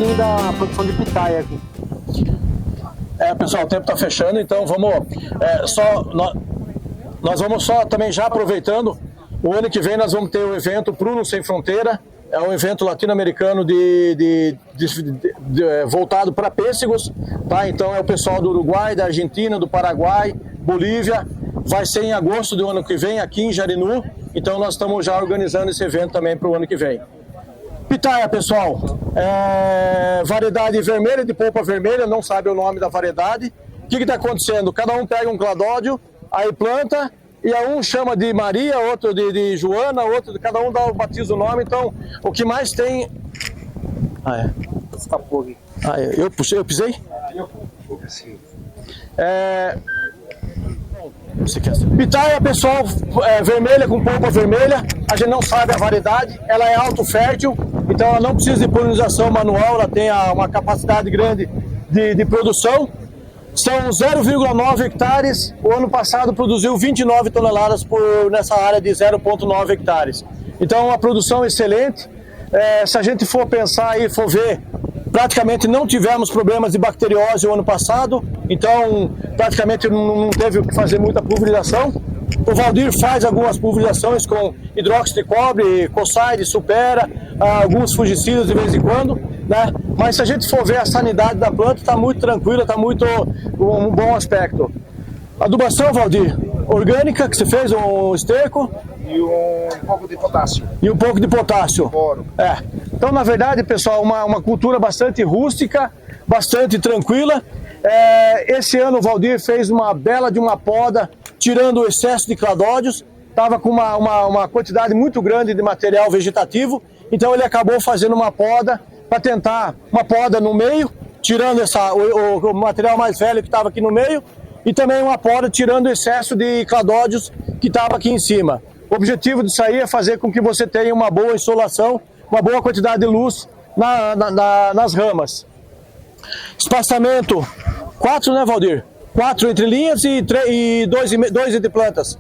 pouquinho da produção de pitaia aqui. Pessoal, o tempo está fechando, então vamos nós vamos só também já aproveitando. O ano que vem nós vamos ter o evento Pruno Sem Fronteira. É um evento latino-americano voltado para pêssegos, tá? Então é o pessoal do Uruguai, da Argentina, do Paraguai, Bolívia. Vai ser em agosto do ano que vem aqui em Jarinu. Então nós estamos já organizando esse evento também para o ano que vem. Pitaia, pessoal, variedade vermelha, de polpa vermelha, não sabe o nome da variedade. O que está acontecendo? Cada um pega um cladódio, aí planta, e um chama de Maria, outro de Joana, outro, cada um batiza o nome. Então, o que mais tem... Escapou aqui. Eu pisei? Pitaia, pessoal, vermelha com polpa vermelha, a gente não sabe a variedade, ela é autofértil, então ela não precisa de polinização manual, ela tem uma capacidade grande de produção. São 0,9 hectares, o ano passado produziu 29 toneladas nessa área de 0,9 hectares. Então é uma produção excelente. Se a gente for pensar e for ver, praticamente não tivemos problemas de bacteriose o ano passado, então praticamente não teve que fazer muita pulverização. O Valdir faz algumas pulverizações com hidróxido de cobre, Cosaide, Supera, alguns fungicidas de vez em quando, né? Mas se a gente for ver a sanidade da planta, está muito tranquila, está muito um bom aspecto. Adubação, Valdir, orgânica, que você fez, um esterco. E um pouco de potássio. E um pouco de potássio. Boro. Então, na verdade, pessoal, uma cultura bastante rústica, bastante tranquila. Esse ano o Valdir fez uma bela de uma poda, tirando o excesso de cladódios. Estava com uma quantidade muito grande de material vegetativo, então ele acabou fazendo uma poda para tentar uma poda no meio, tirando o material mais velho que estava aqui no meio, e também uma poda tirando o excesso de cladódios que estava aqui em cima. O objetivo disso aí é fazer com que você tenha uma boa insolação, uma boa quantidade de luz nas ramas. Espaçamento 4, né, Valdir? 4 entre linhas e 2 entre plantas.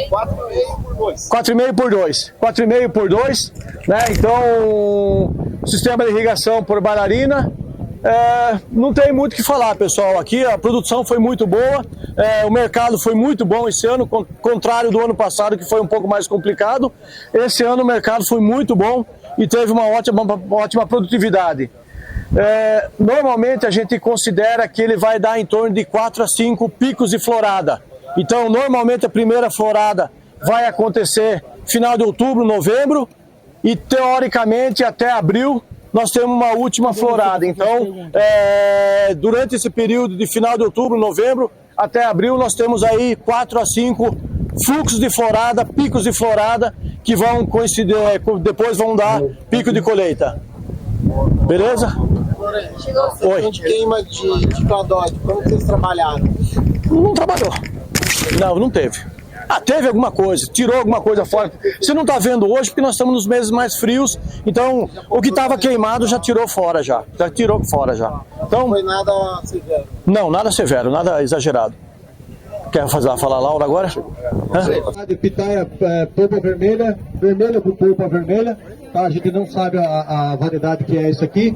4,5 por 2. 4,5 por 2. 4,5 por 2, né? Então, sistema de irrigação por bailarina. Não tem muito o que falar, pessoal. Aqui a produção foi muito boa, o mercado foi muito bom esse ano, contrário do ano passado, que foi um pouco mais complicado. Esse ano o mercado foi muito bom e teve uma ótima produtividade. Normalmente a gente considera que ele vai dar em torno de 4 a 5 picos de florada. Então, normalmente a primeira florada vai acontecer final de outubro, novembro, e teoricamente até abril nós temos uma última florada. Então, durante esse período de final de outubro, novembro, até abril, nós temos aí 4 a 5 fluxos de florada, picos de florada, que vão coincidir, depois vão dar pico de colheita. Beleza? Oi. De queima de cladódio, como vocês trabalharam? Não trabalhou. Não teve. Teve alguma coisa, tirou alguma coisa fora. Você não está vendo hoje porque nós estamos nos meses mais frios, então o que estava queimado já tirou fora já. Já tirou fora já. Então, não foi nada severo? Não, nada severo, nada exagerado. Quer falar Laura agora? De pitaia, polpa vermelha, vermelha com polpa vermelha, tá? A gente não sabe a variedade que é isso aqui.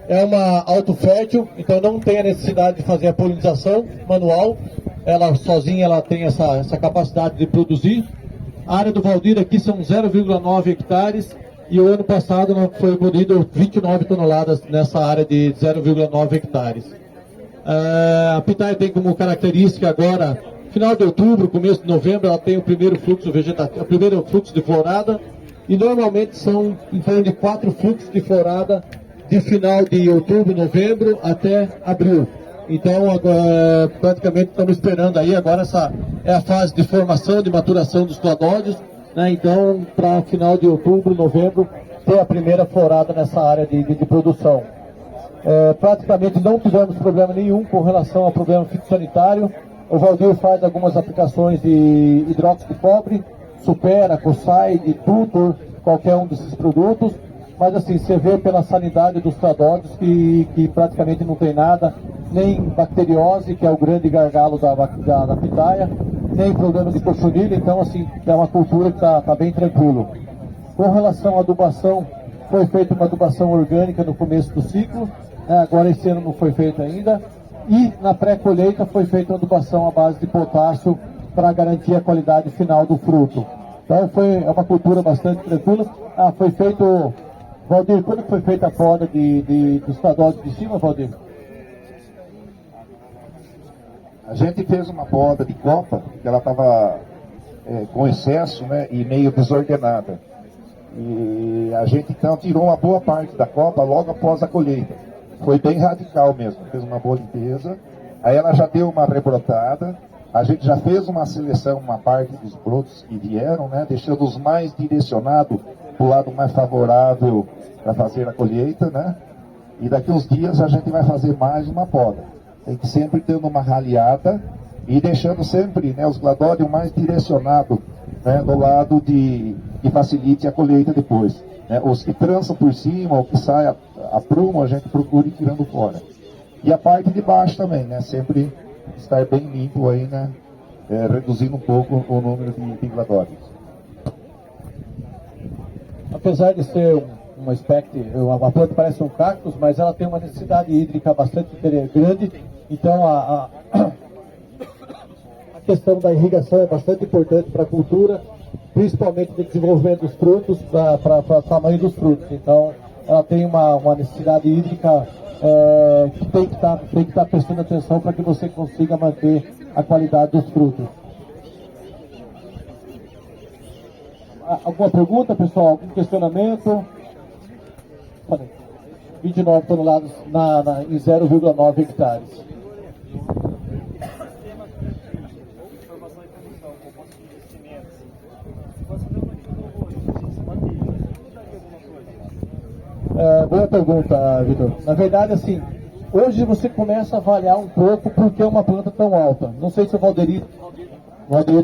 É uma autofértil, então não tem a necessidade de fazer a polinização manual. Ela sozinha ela tem essa capacidade de produzir. A área do Valdir aqui são 0,9 hectares e o ano passado foi colhido 29 toneladas nessa área de 0,9 hectares. A pitaia tem como característica agora, final de outubro, começo de novembro, ela tem o primeiro fluxo vegetativo, o primeiro fluxo de florada, e normalmente são em torno de 4 fluxos de florada de final de outubro, novembro até abril. Então, agora, praticamente estamos esperando aí, agora essa é a fase de formação, de maturação dos cladódios, né? Então, para final de outubro, novembro, ter a primeira florada nessa área de produção. Praticamente não tivemos problema nenhum com relação ao problema fitossanitário. O Valdir faz algumas aplicações de hidróxido de cobre, Supera, Cosaide, Tutor, qualquer um desses produtos. Mas assim, você vê pela sanidade dos cladódios que praticamente não tem nada, nem bacteriose, que é o grande gargalo da pitaia, nem problema de cochonilha, então assim, é uma cultura que está bem tranquilo. Com relação à adubação, foi feita uma adubação orgânica no começo do ciclo, agora esse ano não foi feito ainda, e na pré-colheita foi feita uma adubação à base de potássio para garantir a qualidade final do fruto. Então é uma cultura bastante tranquila. Foi feito, Valdir, quando foi feita a poda dos cadóides de cima, Valdir? A gente fez uma poda de copa, que ela estava com excesso, né, e meio desordenada. E a gente então tirou uma boa parte da copa logo após a colheita. Foi bem radical mesmo, fez uma boa limpeza. Aí ela já deu uma rebrotada. A gente já fez uma seleção, uma parte dos brotos que vieram, né, deixando os mais direcionados para o lado mais favorável para fazer a colheita, né? E daqui uns dias a gente vai fazer mais uma poda. Tem que sempre dando uma raleada e deixando sempre, né, os gladórios mais direcionados, né, do lado que facilite a colheita depois. Né? Os que trançam por cima, ou que sai a prumo, a gente procura ir tirando fora. E a parte de baixo também, né, sempre estar bem limpo aí, né, reduzindo um pouco o número de gladórios. Apesar de ser uma espécie, a planta parece um cactus, mas ela tem uma necessidade hídrica bastante grande, então a questão da irrigação é bastante importante para a cultura, principalmente no desenvolvimento dos frutos, para o tamanho dos frutos. Então ela tem uma necessidade hídrica que tem que estar prestando atenção para que você consiga manter a qualidade dos frutos. Alguma pergunta, pessoal? Algum questionamento? 29 toneladas em 0,9 hectares. Boa pergunta, Vitor. Na verdade, assim, hoje você começa a avaliar um pouco por que uma planta tão alta. Não sei se o Valdir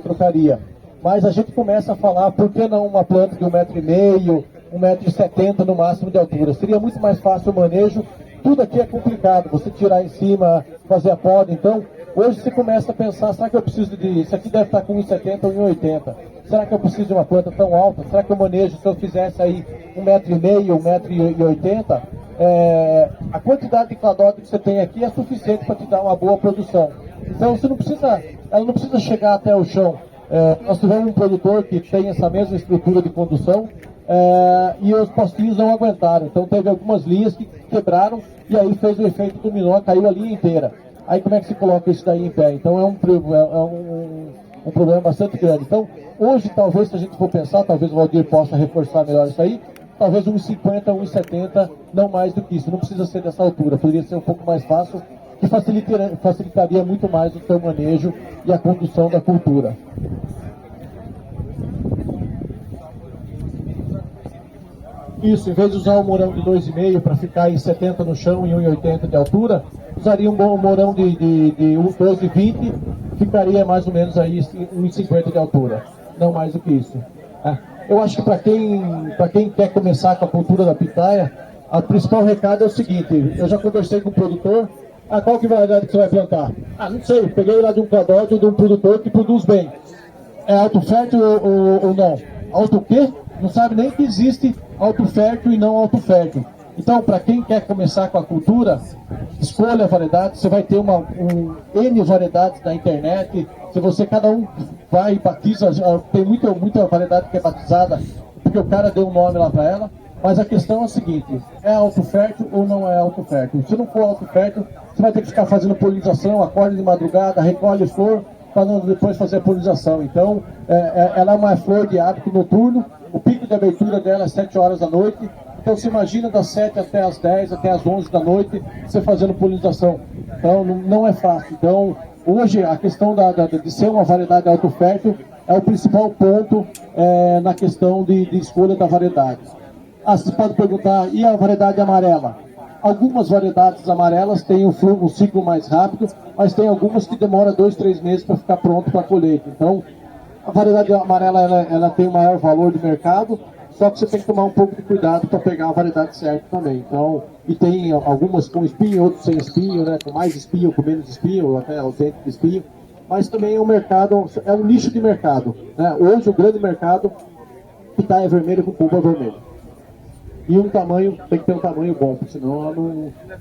trocaria, mas a gente começa a falar por que não uma planta de 1,5 m, 1,70 m no máximo de altura. Seria muito mais fácil o manejo. Tudo aqui é complicado, você tirar em cima, fazer a poda. Então, hoje você começa a pensar, será que eu preciso isso aqui deve estar com 1,70 m ou 1,80 m. Será que eu preciso de uma planta tão alta? Será que eu manejo, se eu fizesse aí 1,5 m, 1,80 m, a quantidade de cladóide que você tem aqui é suficiente para te dar uma boa produção. Então, ela não precisa chegar até o chão. Nós tivemos um produtor que tem essa mesma estrutura de condução, e os postinhos não aguentaram. Então teve algumas linhas que quebraram e aí fez o efeito dominó, caiu a linha inteira. Aí como é que se coloca isso daí em pé? Então é um problema bastante grande. Então hoje talvez, se a gente for pensar, talvez o Valdir possa reforçar melhor isso aí, talvez 1,50 m, 1,70 m, não mais do que isso. Não precisa ser dessa altura, poderia ser um pouco mais fácil, que facilitaria muito mais o seu manejo e a condução da cultura. Isso, em vez de usar um morão de 2,5 para ficar em 70 no chão e 1,80 de altura, usaria um morão de 12,20, ficaria mais ou menos aí 1,50 de altura, não mais do que isso. Eu acho que para quem quer começar com a cultura da pitaia, o principal recado é o seguinte: eu já conversei com o produtor. Qual que é a variedade que você vai plantar? Não sei, peguei lá de um cladóide de um produtor que produz bem. É alto fértil ou não? Alto o quê? Não sabe nem que existe alto fértil e não alto fértil. Então, para quem quer começar com a cultura, escolha a variedade. Você vai ter N variedades na internet. Se você, cada um vai e batiza, tem muita variedade que é batizada, porque o cara deu um nome lá para ela. Mas a questão é a seguinte: é alto fértil ou não é alto fértil? Se não for alto fértil, você vai ter que ficar fazendo polinização, acorda de madrugada, recolhe flor, para depois fazer a polinização. Então, ela é uma flor de hábito noturno, o pico de abertura dela é 7 horas da noite, então se imagina das 7 até as 10, até as 11 da noite, você fazendo polinização. Então, não é fácil. Então, hoje, a questão de ser uma variedade alto fértil é o principal ponto na questão de escolha da variedade. Você pode perguntar, e a variedade amarela? Algumas variedades amarelas têm um ciclo mais rápido, mas tem algumas que demoram 2, 3 meses para ficar pronto para a colheita. Então, a variedade amarela ela tem um maior valor de mercado, só que você tem que tomar um pouco de cuidado para pegar a variedade certa também. Então, e tem algumas com espinho, outras sem espinho, né, com mais espinho, com menos espinho, ou até ausente de espinho. Mas também é um nicho de mercado. Né? Hoje o grande mercado, pitaia vermelha com polpa vermelha. e um tamanho, tem que ter um tamanho bom, porque senão ela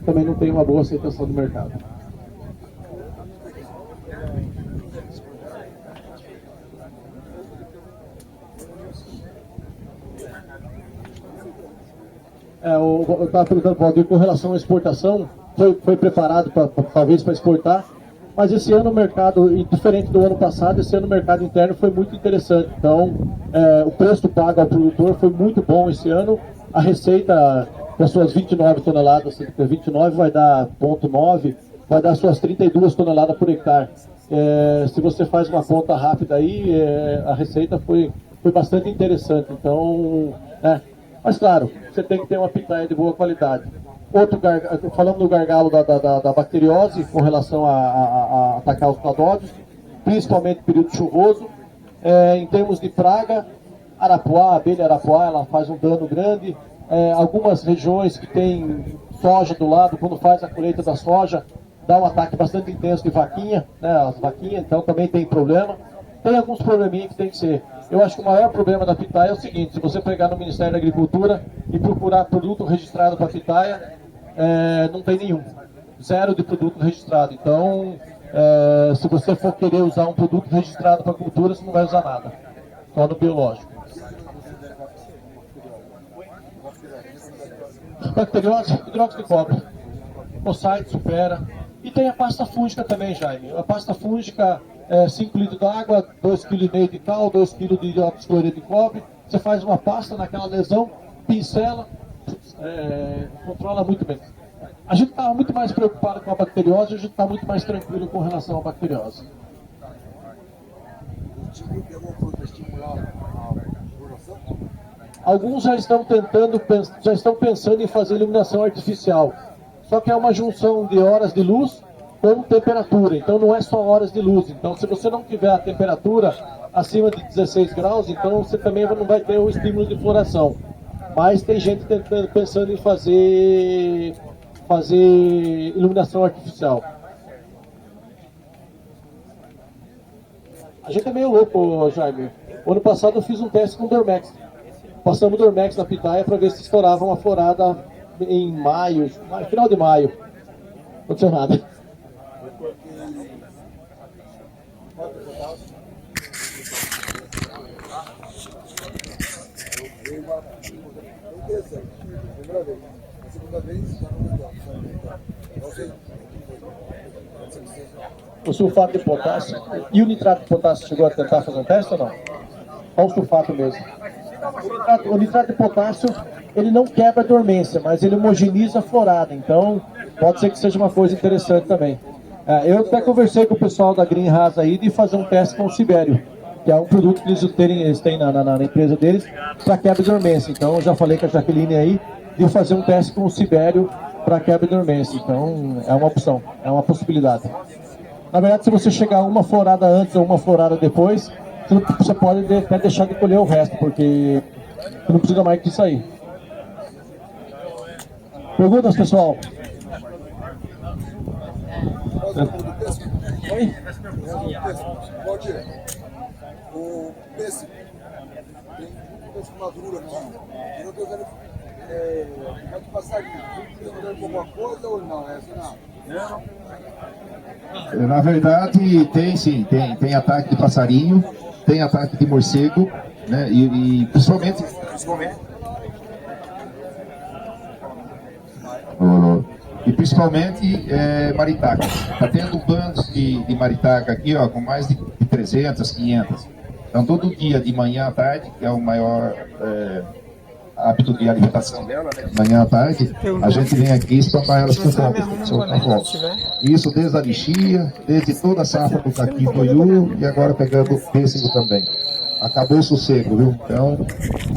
também não tem uma boa aceitação do mercado. Eu estava perguntando para o Valdir com relação à exportação, foi preparado talvez para exportar, mas esse ano o mercado, diferente do ano passado, esse ano o mercado interno foi muito interessante. Então, o preço pago ao produtor foi muito bom esse ano. A receita das suas 29 toneladas, 29 vai dar 0,9, vai dar suas 32 toneladas por hectare. Se você faz uma conta rápida aí, a receita foi bastante interessante. Então, mas claro, você tem que ter uma pitaia de boa qualidade. Falando do gargalo da bacteriose com relação a atacar os cladódios, principalmente no período chuvoso. Em termos de praga, arapuá, a abelha arapuá, ela faz um dano grande. Algumas regiões que tem soja do lado, quando faz a colheita da soja, dá um ataque bastante intenso de vaquinha, né, as vaquinhas, então também tem problema. Tem alguns probleminhas que tem que ser. Eu acho que o maior problema da pitaia é o seguinte: se você pegar no Ministério da Agricultura e procurar produto registrado para pitaia, não tem nenhum. Zero de produto registrado. Então, se você for querer usar um produto registrado para cultura, você não vai usar nada. Só no biológico. Bacteriose, hidróxido de cobre. Mossite, supera. E tem a pasta fúngica também, Jaime. A pasta fúngica, 5 litros d'água, 2,5 kg de cal, 2 kg de dióxido de cloreto de cobre. Você faz uma pasta naquela lesão, pincela, controla muito bem. A gente está muito mais preocupado com a bacteriose, a gente está muito mais tranquilo com relação à bacteriose. Alguns já estão pensando em fazer iluminação artificial. Só que é uma junção de horas de luz com temperatura, então não é só horas de luz. Então, se você não tiver a temperatura acima de 16 graus, então você também não vai ter o estímulo de floração. Mas tem gente pensando em fazer iluminação artificial. A gente é meio louco, Jaime. O ano passado eu fiz um teste com Dormex. Passamos Dormex na pitaia para ver se estourava uma florada em maio, final de maio. Não aconteceu nada. O sulfato de potássio e o nitrato de potássio chegou a tentar fazer um teste ou não? Ou o sulfato mesmo? O nitrato de potássio, ele não quebra a dormência, mas ele homogeniza a florada, então pode ser que seja uma coisa interessante também. Eu até conversei com o pessoal da Green Haas aí de fazer um teste com o Sibério, que é um produto que eles têm na empresa deles para quebra de dormência. Então eu já falei com a Jaqueline aí de fazer um teste com o Sibério para quebra de dormência. Então é uma opção, é uma possibilidade. Na verdade, se você chegar uma florada antes ou uma florada depois, você pode até deixar de colher o resto, porque você não precisa mais disso aí. Perguntas, pessoal? Oi? Valdir, o pêssego tem uma madura aqui. Eu estou vendo vai de passarinho. Tem alguma coisa ou não? Não. Na verdade, tem sim, tem ataque de passarinho, tem ataque de morcego, né? E principalmente maritaca. Está tendo bandos de maritaca aqui, ó, com mais de 300, 500. Então todo dia, de manhã à tarde, que é o maior hábito de alimentação dela, né? Manhã à tarde, a gente vem aqui espantar elas com fome. Isso desde a lixia, desde toda a safra do caqui do Iu e agora pegando o pêssego também. Acabou o sossego, viu? Então,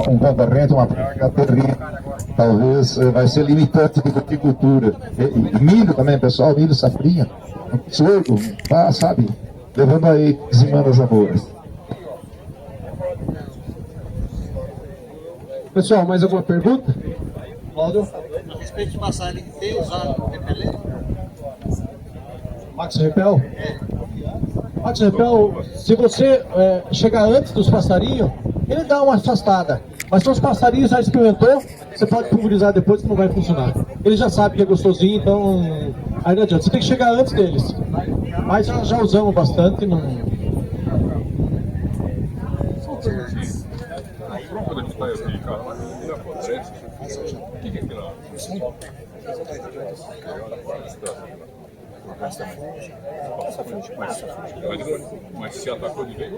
um concorrente, uma praga terrível. Talvez vai ser limitante de horticultura. E milho também, pessoal, milho safrinha, sorgo, tá, sabe? Levando aí, dizimando as lavouras. Pessoal, mais alguma pergunta? Cláudio? A respeito de passarinho, tem usado repelente? Max Repel? Max Repel, se você chegar antes dos passarinhos, ele dá uma afastada. Mas se os passarinhos já experimentou, você pode pulverizar depois que não vai funcionar. Eles já sabem que é gostosinho, então aí não adianta. Você tem que chegar antes deles. Mas já usamos bastante, não... Quando a gente vai aqui, cara, mas ele acontece. O que é aquilo lá? Mas se atacou de vez,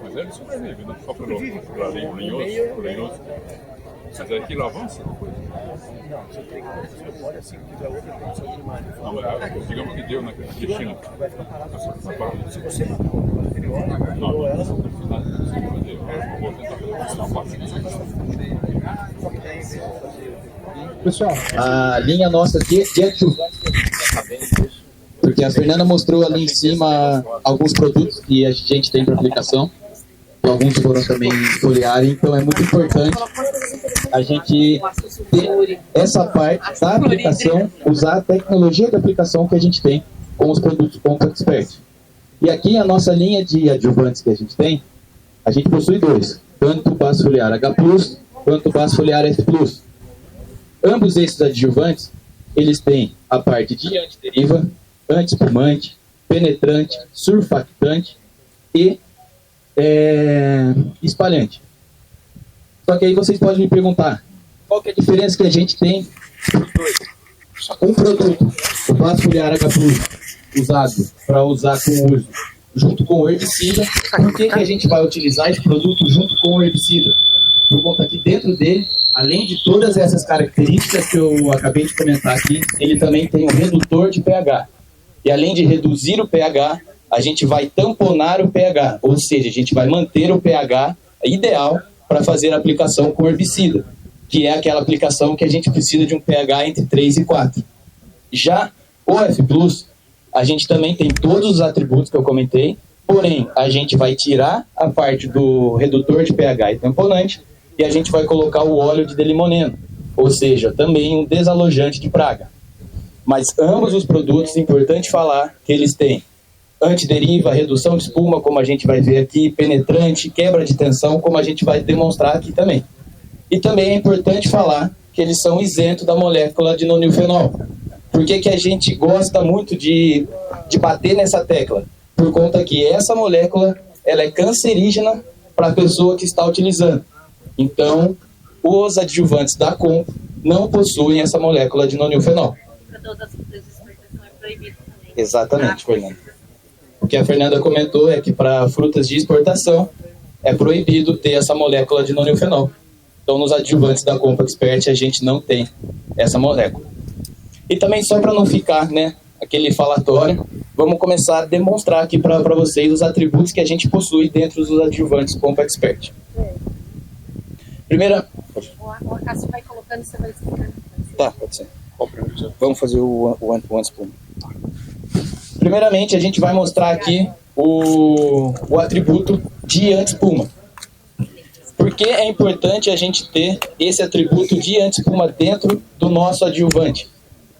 mas ele sobrevive, não só pelo lenhoso. Mas é aquilo avança depois. Não, mas digamos que deu naquele destino. Se você não Pessoal, a linha nossa de adjuvantes, porque a Fernanda mostrou ali em cima alguns produtos que a gente tem para aplicação, e alguns foram também folhearem, então é muito importante a gente ter essa parte da aplicação, usar a tecnologia de aplicação que a gente tem com os produtos Compact Expert. E aqui a nossa linha de adjuvantes que a gente tem, a gente possui dois, tanto o base foliar H+, quanto o base foliar F+. Ambos esses adjuvantes, eles têm a parte de antideriva, anti-espumante, penetrante, surfactante e espalhante. Só que aí vocês podem me perguntar, qual que é a diferença que a gente tem dos dois? Um produto, o base foliar H+, usado para usar com uso junto com o herbicida. Por que a gente vai utilizar esse produto junto com o herbicida? Por conta que dentro dele, além de todas essas características que eu acabei de comentar aqui, ele também tem um redutor de pH. E além de reduzir o pH, a gente vai tamponar o pH, ou seja, a gente vai manter o pH ideal para fazer a aplicação com herbicida, que é aquela aplicação que a gente precisa de um pH entre 3 e 4. Já o F+, a gente também tem todos os atributos que eu comentei, porém, a gente vai tirar a parte do redutor de pH e tamponante e a gente vai colocar o óleo de delimoneno, ou seja, também um desalojante de praga. Mas ambos os produtos, é importante falar que eles têm antideriva, redução de espuma, como a gente vai ver aqui, penetrante, quebra de tensão, como a gente vai demonstrar aqui também. E também é importante falar que eles são isentos da molécula de nonilfenol. Por que a gente gosta muito de bater nessa tecla? Por conta que essa molécula ela é cancerígena para a pessoa que está utilizando. Então, os adjuvantes da Compo não possuem essa molécula de nonilfenol. Para todas as frutas de exportação é proibido também. Exatamente, Fernanda. O que a Fernanda comentou é que para frutas de exportação é proibido ter essa molécula de nonilfenol. Então, nos adjuvantes da Compo Expert, a gente não tem essa molécula. E também, só para não ficar, né, aquele falatório, vamos começar a demonstrar aqui para vocês os atributos que a gente possui dentro dos adjuvantes Compo Expert. Primeira... O Cássio vai colocando e você vai explicando. Tá, pode ser. Vamos fazer o anti-espuma. Primeiramente, a gente vai mostrar aqui o atributo de anti-espuma. Por que é importante a gente ter esse atributo de anti-espuma dentro do nosso adjuvante?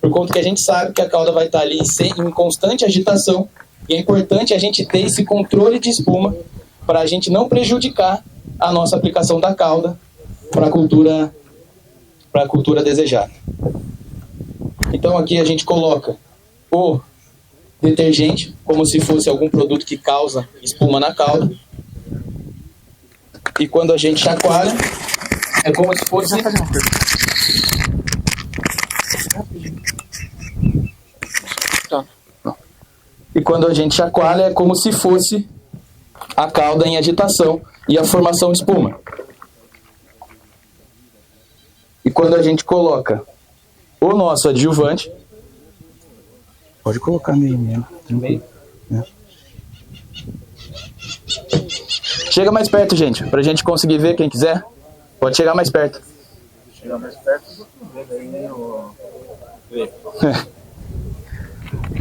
Por conta que a gente sabe que a cauda vai estar ali em constante agitação e é importante a gente ter esse controle de espuma para a gente não prejudicar a nossa aplicação da cauda para a cultura desejada. Então aqui a gente coloca o detergente como se fosse algum produto que causa espuma na cauda. E quando a gente chacoalha, é como se fosse... E quando a gente chacoalha, é como se fosse a cauda em agitação e a formação de espuma. E quando a gente coloca o nosso adjuvante... Pode colocar meio mesmo. Meio? É. Chega mais perto, gente, pra gente conseguir ver, quem quiser. Pode chegar mais perto. Chegar mais perto,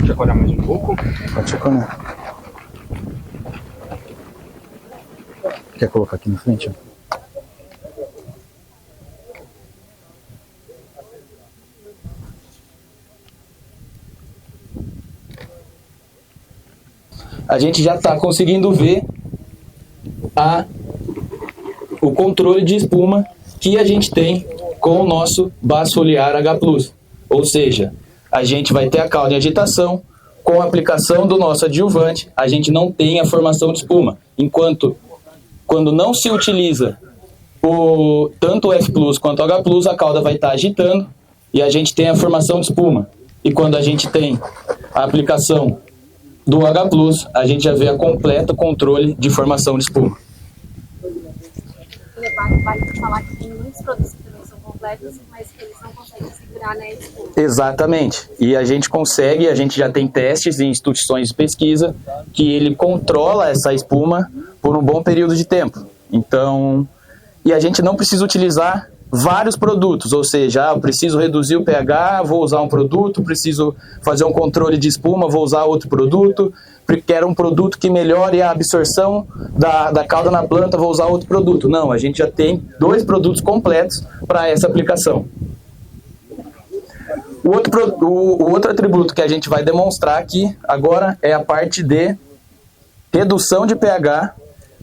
Chacoalhar mais um pouco. Pode chacoalhar. Quer colocar aqui na frente? A gente já está conseguindo ver o controle de espuma que a gente tem com o nosso Basfoliar H+. Ou seja, a gente vai ter a calda em agitação, com a aplicação do nosso adjuvante, a gente não tem a formação de espuma. Enquanto, quando não se utiliza tanto o F+, quanto o H+, a calda vai estar agitando e a gente tem a formação de espuma. E quando a gente tem a aplicação do H+, a gente já vê a completo controle de formação de espuma. Vale falar que tem muitos produtos que também são completos, mas que eles não conseguem segurar na espuma. Exatamente. E a gente consegue, a gente já tem testes em instituições de pesquisa que ele controla essa espuma por um bom período de tempo. Então, e a gente não precisa utilizar vários produtos, ou seja, eu preciso reduzir o pH, vou usar um produto, preciso fazer um controle de espuma, vou usar outro produto, quero um produto que melhore a absorção da calda na planta, vou usar outro produto. Não, a gente já tem 2 produtos completos para essa aplicação. O outro atributo que a gente vai demonstrar aqui agora é a parte de redução de pH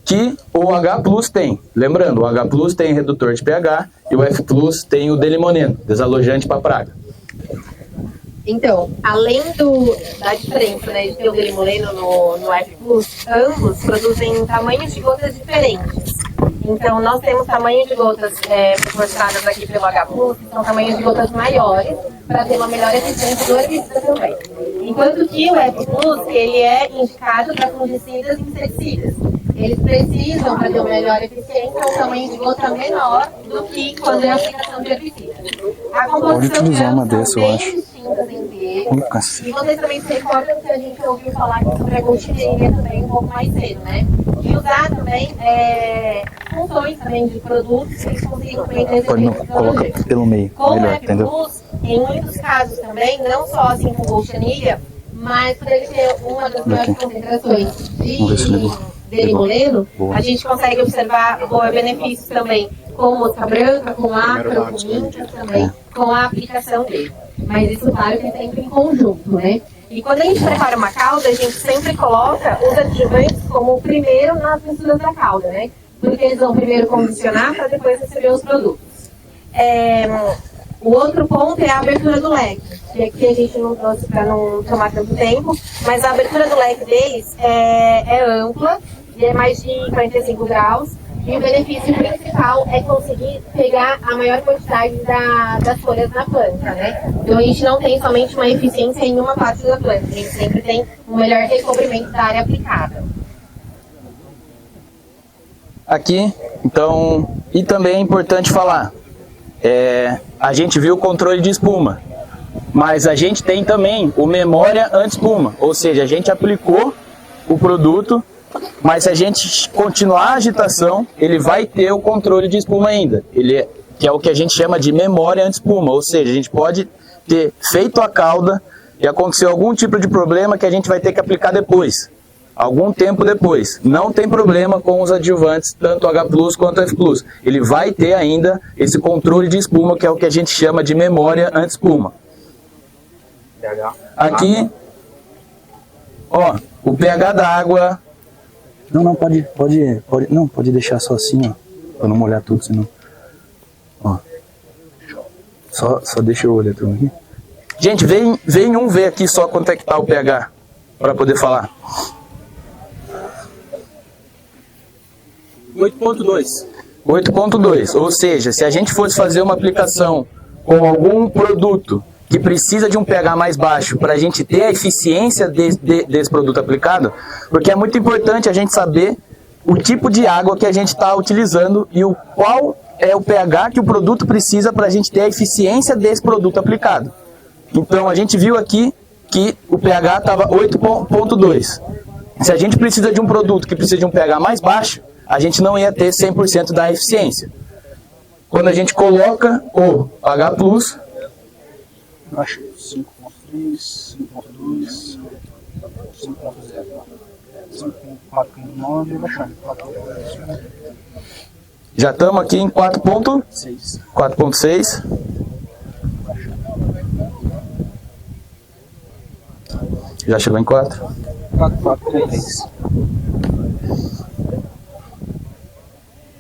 que o H+ tem. Lembrando, o H+ tem redutor de pH e o F+ tem o delimoneno, desalojante para praga. Então, além da diferença, né, de ter o delimoneno no F+, ambos produzem tamanhos de gotas diferentes. Então, nós temos tamanho de gotas proporcionadas aqui pelo H+, que são tamanhos de gotas maiores, para ter uma melhor eficiência do herbicida também. Enquanto que o F+, ele é indicado para fungicidas e inseticidas. Eles precisam, para ter uma melhor eficiência, um tamanho de gota menor do que quando é a aplicação de herbicida. A composição de ambos são bem distintas entre eles. E vocês também se recordam que a gente ouviu falar aqui sobre a golchineria também um pouco mais cedo, né? E usar também funções também de produtos que eles conseguem também desenvolver. Coloca pelo meio, com melhor, o entendeu? Em muitos casos também, não só assim com golchineria, mas por ele ter uma das maiores concentrações de delimoneno, a gente consegue observar benefícios também com mosca branca, com ácaro, com mintas também, com a aplicação dele. Mas isso, claro, que é sempre em conjunto, né? E quando a gente prepara uma calda, a gente sempre coloca os adjuvantes como o primeiro nas misturas da calda, né? Porque eles vão primeiro condicionar para depois receber os produtos. O outro ponto é a abertura do leque, que aqui a gente não trouxe para não tomar tanto tempo, mas a abertura do leque deles é ampla e é mais de 45 graus. E o benefício principal é conseguir pegar a maior quantidade das folhas na planta, né? Então a gente não tem somente uma eficiência em uma parte da planta, a gente sempre tem um melhor recobrimento da área aplicada. Aqui, então, e também é importante falar, a gente viu o controle de espuma, mas a gente tem também o memória anti-espuma, ou seja, a gente aplicou o produto, mas se a gente continuar a agitação, ele vai ter o controle de espuma ainda, que é o que a gente chama de memória anti-espuma, ou seja, a gente pode ter feito a calda e aconteceu algum tipo de problema que a gente vai ter que aplicar depois, algum tempo depois. Não tem problema com os adjuvantes, tanto H+ quanto F+. Ele vai ter ainda esse controle de espuma, que é o que a gente chama de memória anti-espuma. Aqui, ó, o pH da água. Não, pode deixar só assim, ó, pra não molhar tudo, senão, ó, só deixa eu olhar tudo aqui. Gente, vem ver aqui só quanto é que tá o pH, para poder falar. 8.2. 8.2, ou seja, se a gente fosse fazer uma aplicação com algum produto que precisa de um pH mais baixo para a gente ter a eficiência desse produto aplicado, porque é muito importante a gente saber o tipo de água que a gente está utilizando e qual é o pH que o produto precisa para a gente ter a eficiência desse produto aplicado. Então a gente viu aqui que o pH estava 8.2. Se a gente precisa de um produto que precisa de um pH mais baixo, a gente não ia ter 100% da eficiência. Quando a gente coloca o H+, acho 5.3, 5.2, 5.0, 5.49, baixando. Já estamos aqui em 4.6. Já chegou em 4? 4.3.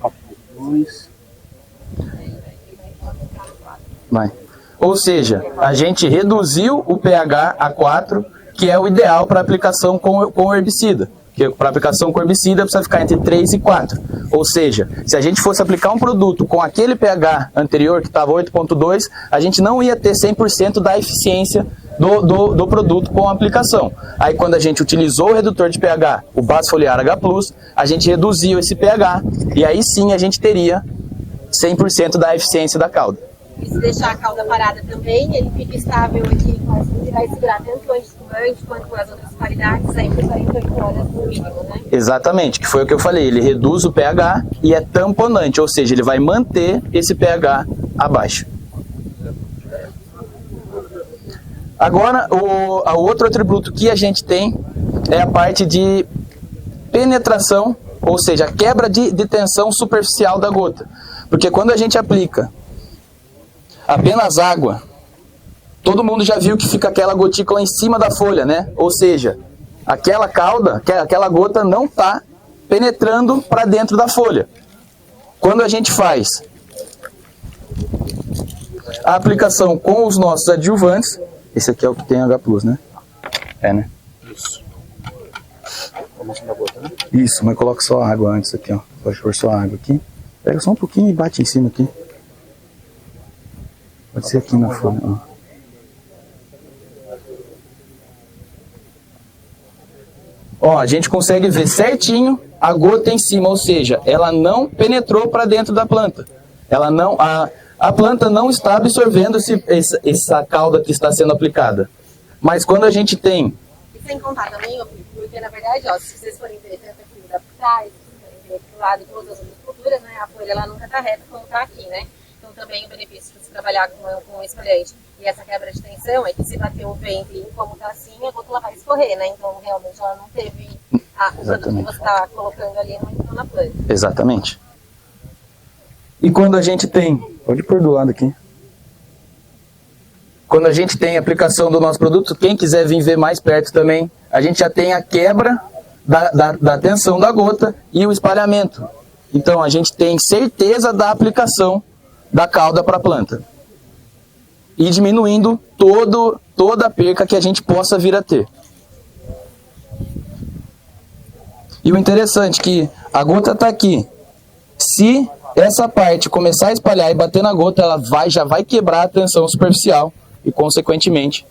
4.2. Vai. Ou seja, a gente reduziu o pH a 4, que é o ideal para aplicação com herbicida. Porque para aplicação com herbicida precisa ficar entre 3 e 4. Ou seja, se a gente fosse aplicar um produto com aquele pH anterior, que estava 8,2, a gente não ia ter 100% da eficiência do produto com a aplicação. Aí quando a gente utilizou o redutor de pH, o base foliar H+, a gente reduziu esse pH e aí sim a gente teria 100% da eficiência da cauda. E se deixar a cauda parada também, ele fica estável aqui, ele vai segurar tanto o antiespumante quanto as outras qualidades aí por 48 horas no mínimo, né? Exatamente, que foi o que eu falei, ele reduz o pH e é tamponante, ou seja, ele vai manter esse pH abaixo. Agora, o outro atributo que a gente tem é a parte de penetração, ou seja, a quebra de tensão superficial da gota. Porque quando a gente aplica apenas água, todo mundo já viu que fica aquela gotícula em cima da folha, né? Ou seja, aquela cauda, aquela gota não está penetrando para dentro da folha. Quando a gente faz a aplicação com os nossos adjuvantes, esse aqui é o que tem H+, né? É, né? Isso. Isso, mas coloca só água antes aqui, ó. Pode pôr só água aqui. Pega só um pouquinho e bate em cima aqui. Pode ser aqui na folha, ó. Ó, a gente consegue ver certinho a gota em cima, ou seja, ela não penetrou para dentro da planta. Ela não, a planta não está absorvendo essa cauda que está sendo aplicada. Mas quando a gente tem... E sem contar também, porque na verdade, ó, se vocês forem ver tanto aqui da pitais, se vocês forem ver aqui do lado de todas as outras culturas, né, a folha ela nunca está reta como está aqui, né? Então também o benefício de se trabalhar com o espalhante e essa quebra de tensão é que se bater o ventre como está assim, a gota vai escorrer, né? Então realmente ela não teve o produto que você está colocando ali não entrou na planta. Exatamente. E quando a gente tem... Pode pôr do lado aqui. Quando a gente tem a aplicação do nosso produto, quem quiser vir ver mais perto também, a gente já tem a quebra da tensão da gota e o espalhamento. Então a gente tem certeza da aplicação da cauda para a planta. E diminuindo toda a perca que a gente possa vir a ter. E o interessante é que a gota está aqui. Se essa parte começar a espalhar e bater na gota, ela já vai quebrar a tensão superficial e, consequentemente,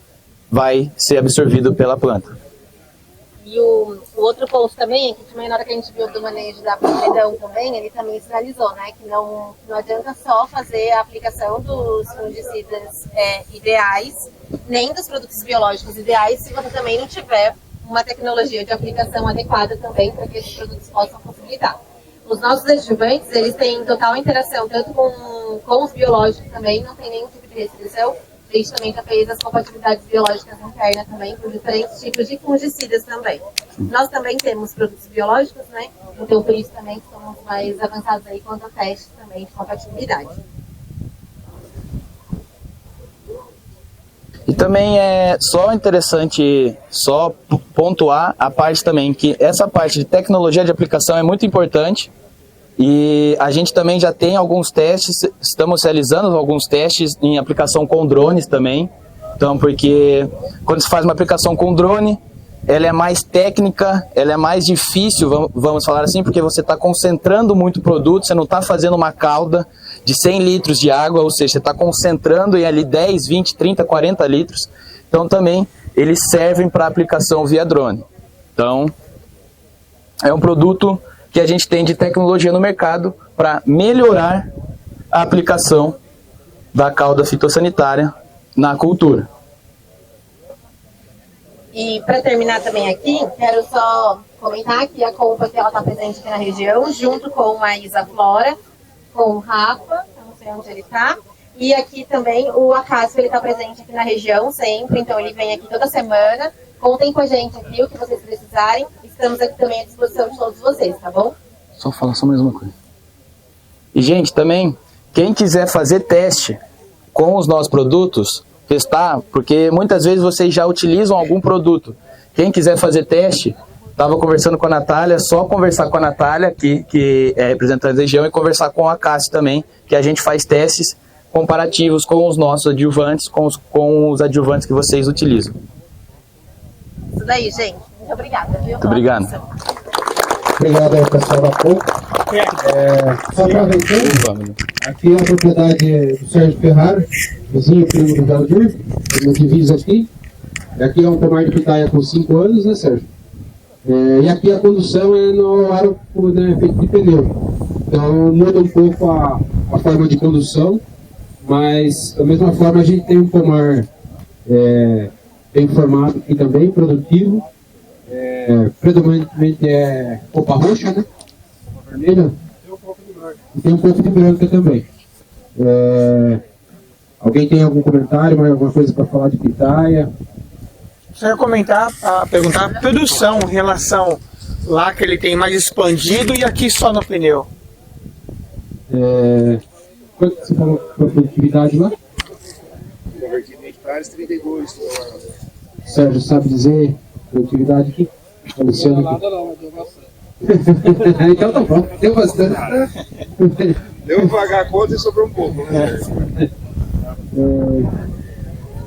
vai ser absorvido pela planta. E o outro ponto também é que também na hora que a gente viu do manejo da podridão também, ele também sinalizou, né, que não adianta só fazer a aplicação dos fungicidas ideais, nem dos produtos biológicos ideais, se você também não tiver uma tecnologia de aplicação adequada também para que esses produtos possam possibilitar. Os nossos adjuvantes, eles têm total interação tanto com os biológicos também, não tem nenhum tipo de restrição. A gente também já fez as compatibilidades biológicas internas também, com diferentes tipos de fungicidas também. Nós também temos produtos biológicos, né? Então, por isso também somos mais avançados aí quanto a testes também de compatibilidade. E também é só interessante pontuar a parte também, que essa parte de tecnologia de aplicação é muito importante. E a gente também já tem alguns testes, estamos realizando alguns testes em aplicação com drones também. Então, porque quando se faz uma aplicação com drone, ela é mais técnica, ela é mais difícil, vamos falar assim, porque você está concentrando muito produto, você não está fazendo uma cauda de 100 litros de água, ou seja, você está concentrando em ali 10, 20, 30, 40 litros. Então, também eles servem para aplicação via drone. Então, é um produto que a gente tem de tecnologia no mercado para melhorar a aplicação da cauda fitossanitária na cultura. E para terminar também aqui, quero só comentar que a Compa está presente aqui na região, junto com a Isaflora, com o Rafa, não sei onde ele está, e aqui também o Acácio, ele está presente aqui na região sempre, então ele vem aqui toda semana. Contem com a gente aqui o que vocês precisarem. Estamos aqui também à disposição de todos vocês, tá bom? Só falar só mais uma coisa. E, gente, também, quem quiser fazer teste com os nossos produtos, testar, porque muitas vezes vocês já utilizam algum produto. Quem quiser fazer teste, estava conversando com a Natália, só conversar com a Natália, que é representante da região, e conversar com a Cássia também, que a gente faz testes comparativos com os nossos adjuvantes, com os adjuvantes que vocês utilizam. Isso daí, gente. Muito obrigada. Viu? Muito obrigado. Obrigado ao pessoal da POP. Só aproveitando, aqui é a propriedade do Sérgio Ferraro, vizinho primo do Valdir, na divisa aqui. Aqui é um pomar de pitaia com 5 anos, né, Sérgio? E aqui a condução é no aro, né, feito de pneu. Então muda um pouco a forma de condução, mas da mesma forma a gente tem um pomar bem formado aqui também, produtivo. Predominantemente é polpa roxa, né? Polpa vermelha. E tem um pouco de branca também. Alguém tem algum comentário, mais alguma coisa para falar de pitaia? Só ia perguntar a produção em relação lá que ele tem mais expandido e aqui só no pneu. Quanto você falou para a produtividade lá? Convertido em hectares, 32. Sérgio, sabe dizer produtividade aqui? Luciano aqui. Deu bastante. Então tá bom, deu bastante. Deu pra pagar a conta e sobrou um pouco, né?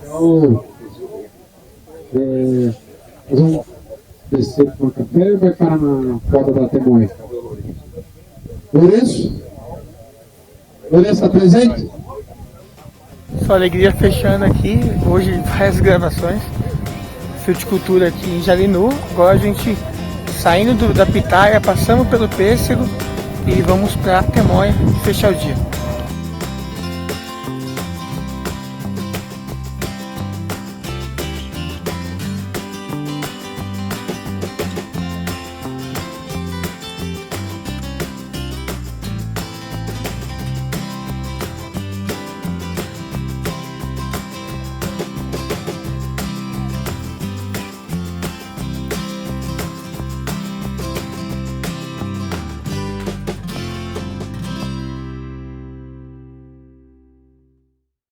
Então, nós vamos descer para o café ou vai parar na porta da Temoia? Lourenço? Lourenço está presente? Sua alegria fechando aqui, hoje várias gravações, fruticultura aqui em Jarinu. Agora a gente saindo da pitaia, passamos pelo pêssego e vamos para Temoia fechar o dia.